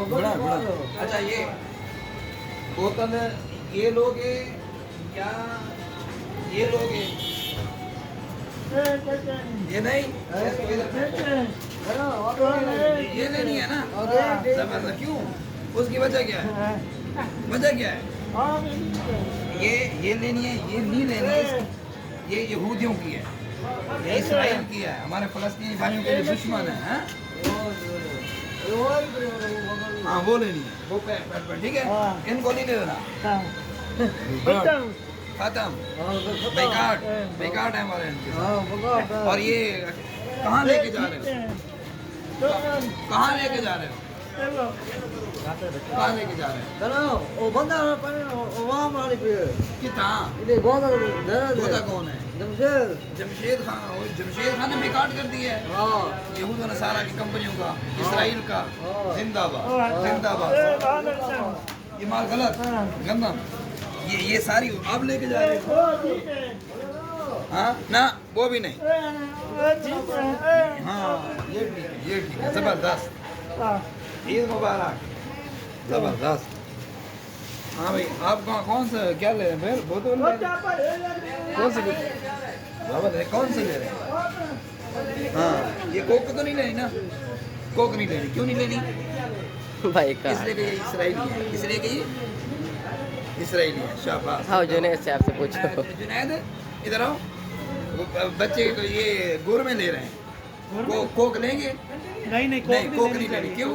बड़ा बड़ा। अच्छा ये बोतल ये लोगे क्या ये लोगे ये नहीं इसको इधर ये लेनी है ना जबरदस्त क्यों उसकी वजह क्या है वजह क्या है ये लेनी है ये नहीं लेनी है ये यहूदियों की है ये इसराइल की है हमारे फलस्तीनी भाइयों के लिए दुश्मन है हाँ? हाँ वो लेनी है वो ठीक है इनको नहीं ले लेना खत्म बेकार बेकार है हमारे इनके और ये कहाँ लेके जा रहे हो कहाँ लेके जा रहे हो कहाँ लेके जा रहे हो कितना गोदा कौन है जमशेद खान ने बेकार कर दिया है यहूद और नसारा की कंपनियों का इसराइल का जिंदाबाद जिंदाबाद ये माल गलत गंदा ये सारी आप लेके जा रहे हो हाँ ना वो भी नहीं हाँ ये ठीक है जबरदस्त ईद मुबारक जबरदस्त हाँ भाई आप कौन सा क्या ले रहे हैं फिर बोतल कौन सी कौन सी ले रहे हैं हाँ ये कोक तो नहीं लेनी ना कोक नहीं लेनी क्यों नहीं लेनी भाई का इसलिए कि ये इसराइली है इसलिए कि ये इसराइली है शाबाश हाँ जुनैद से आपसे पूछो जुनैद इधर आओ बच्चे तो ये गुड़ में ले रहे हैं कोक लेंगे नहीं कोक नहीं लेनी क्यों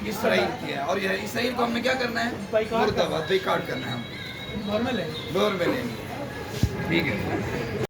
इसराइल की है और ये इसराइल को हमने क्या करना है मुर्दाबाद बेकार करना है हम नॉर्मल है दौर में लेंगे ठीक है